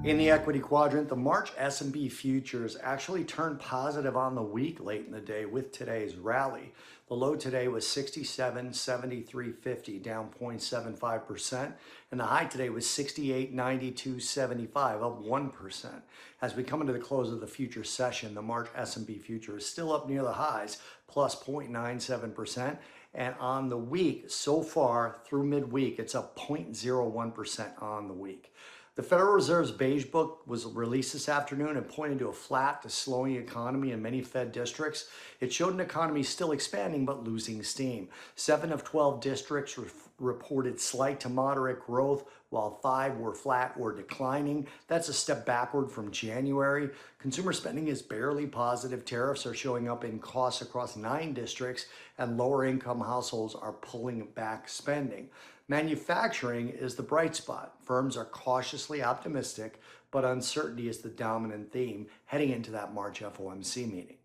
In the equity quadrant, the March S&P futures actually turned positive on the week late in the day with today's rally. The low today was 67.7350, down 0.75%, and the high today was 68.9275, up 1%. As we come into the close of the future session, the March S&P future is still up near the highs, plus 0.97%, and on the week, so far through midweek, it's up 0.01% on the week. The Federal Reserve's Beige Book was released this afternoon and pointed to a flat to slowing economy in many Fed districts. It showed an economy still expanding but losing steam. 7 of 12 districts reported slight to moderate growth, while 5 were flat or declining. That's a step backward from January. Consumer spending is barely positive. Tariffs are showing up in costs across 9 districts, and lower income households are pulling back spending. Manufacturing is the bright spot. Firms are cautiously optimistic, but uncertainty is the dominant theme heading into that March FOMC meeting.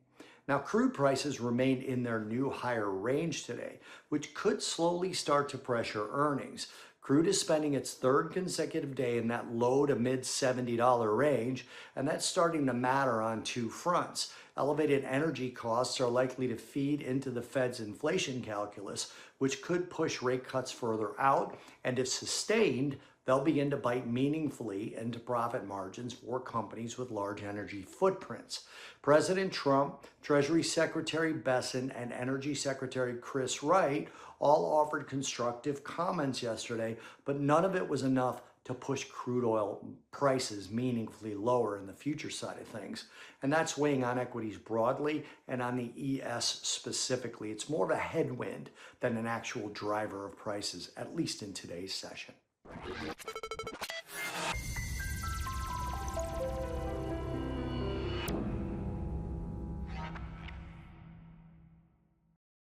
Now, crude prices remained in their new higher range today, which could slowly start to pressure earnings. Crude is spending its third consecutive day in that low to mid $70 range, and that's starting to matter on 2 fronts. Elevated energy costs are likely to feed into the Fed's inflation calculus, which could push rate cuts further out, and if sustained, they'll begin to bite meaningfully into profit margins for companies with large energy footprints. President Trump, Treasury Secretary Bessent, and Energy Secretary Chris Wright all offered constructive comments yesterday, but none of it was enough to push crude oil prices meaningfully lower in the future side of things. And that's weighing on equities broadly and on the ES specifically. It's more of a headwind than an actual driver of prices, at least in today's session.